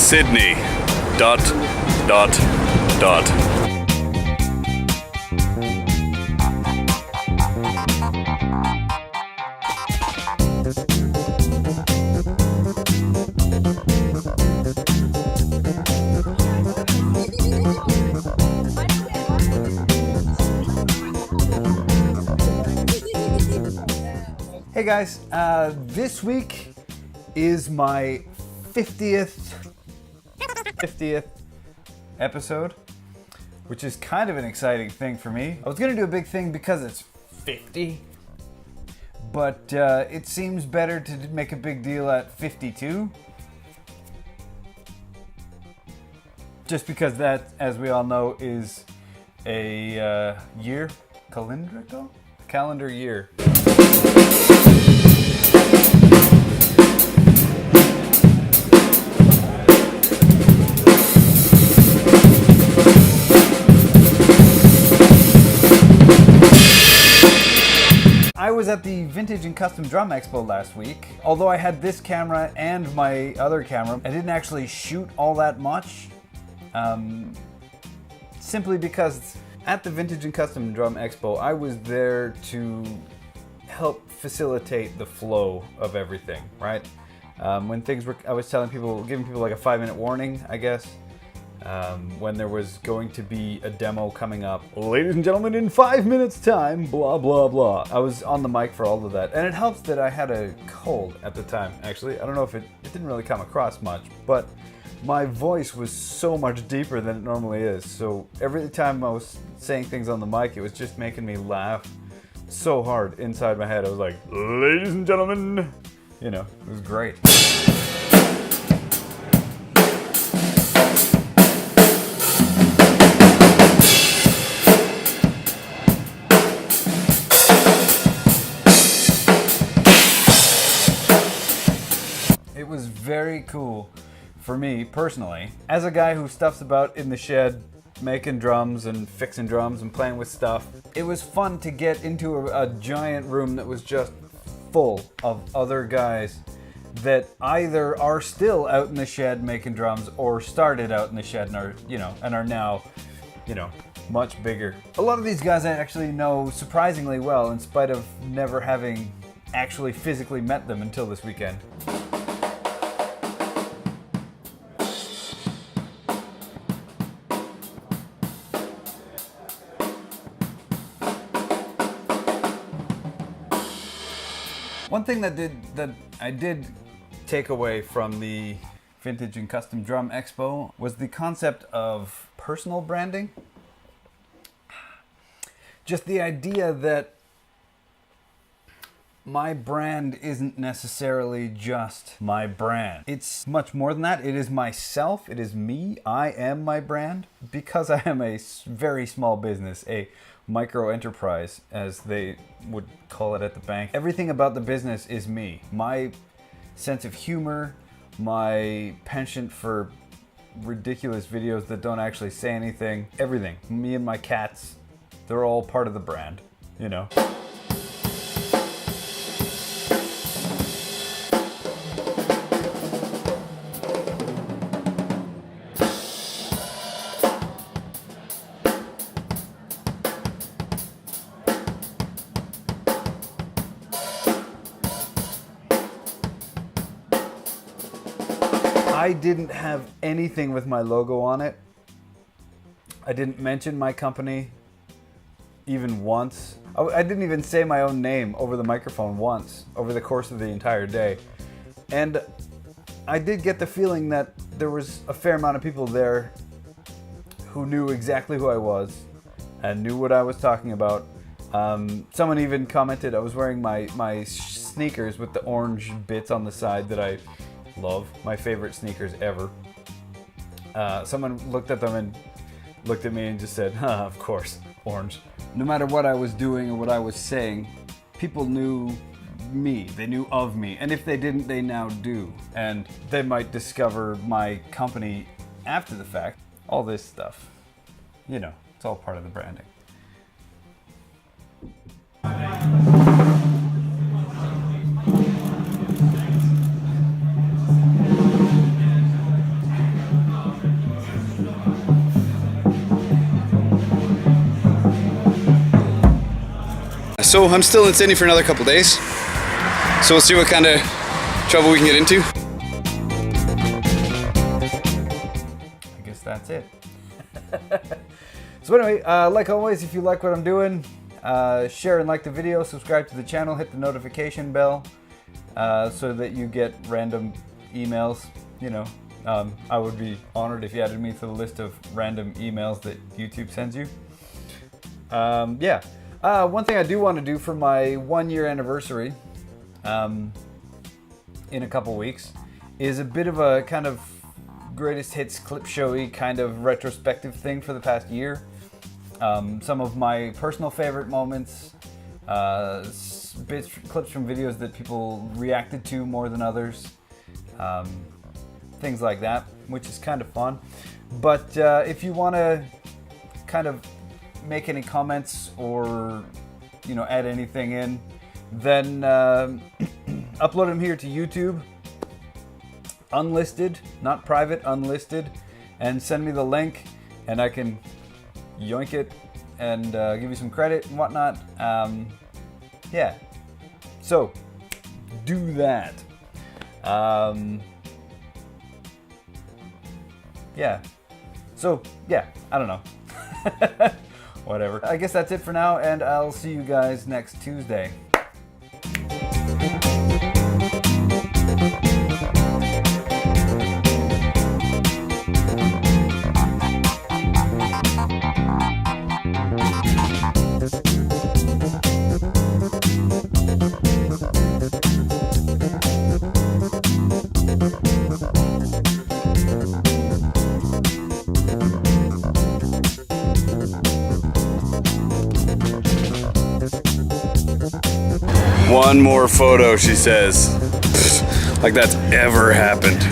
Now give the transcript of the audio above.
Sydney. ... Hey guys, this week is my 50th episode, which is kind of an exciting thing for me. I was gonna do a big thing because it's 50, but it seems better to make a big deal at 52. Just because that, as we all know, is a calendar year. I was at the Vintage and Custom Drum Expo last week. Although I had this camera and my other camera, I didn't actually shoot all that much. Simply because at the Vintage and Custom Drum Expo, I was there to help facilitate the flow of everything, right? When things were, I was telling people, giving people like a 5-minute warning, I guess. When there was going to be a demo coming up. Ladies and gentlemen, in 5 minutes time, blah, blah, blah. I was on the mic for all of that. And it helps that I had a cold at the time, actually. I don't know if it didn't really come across much, but my voice was so much deeper than it normally is. So every time I was saying things on the mic, it was just making me laugh so hard inside my head. I was like, ladies and gentlemen, you know, it was great. It was very cool for me personally, as a guy who stuffs about in the shed making drums and fixing drums and playing with stuff. It was fun to get into a giant room that was just full of other guys that either are still out in the shed making drums or started out in the shed and are, and are now, much bigger. A lot of these guys I actually know surprisingly well, in spite of never having actually physically met them until this weekend. One thing that I did take away from the Vintage and Custom Drum Expo was the concept of personal branding. Just the idea that my brand isn't necessarily just my brand. It's much more than that. It is myself. It is me. I am my brand because I am a very small business, a micro enterprise, as they would call it at the bank. Everything about the business is me. My sense of humor, my penchant for ridiculous videos that don't actually say anything, everything. Me and my cats, they're all part of the brand, I didn't have anything with my logo on it. I didn't mention my company even once. I didn't even say my own name over the microphone once over the course of the entire day. And I did get the feeling that there was a fair amount of people there who knew exactly who I was and knew what I was talking about. Someone even commented I was wearing my sneakers with the orange bits on the side that I love, my favorite sneakers ever. Someone looked at them and looked at me and just said, of course, orange. No matter what I was doing or what I was saying, people knew me, they knew of me, and if they didn't, they now do. And they might discover my company after the fact. All this stuff, it's all part of the branding. So I'm still in Sydney for another couple days. So we'll see what kind of trouble we can get into. I guess that's it. So anyway, like always, if you like what I'm doing, share and like the video, subscribe to the channel, hit the notification bell so that you get random emails. You know, I would be honored if you added me to the list of random emails that YouTube sends you. Yeah. One thing I do want to do for my 1-year anniversary in a couple weeks is a bit of a kind of greatest hits clip showy kind of retrospective thing for the past year. Some of my personal favorite moments, clips from videos that people reacted to more than others, things like that, which is kind of fun. But if you want to kind of make any comments or, you know, add anything in, then upload them here to YouTube, unlisted, not private, unlisted, and send me the link, and I can yoink it and give you some credit and whatnot. Yeah, so do that. Yeah, so yeah, I don't know. Whatever. I guess that's it for now, and I'll see you guys next Tuesday. One more photo, she says. Like that's ever happened.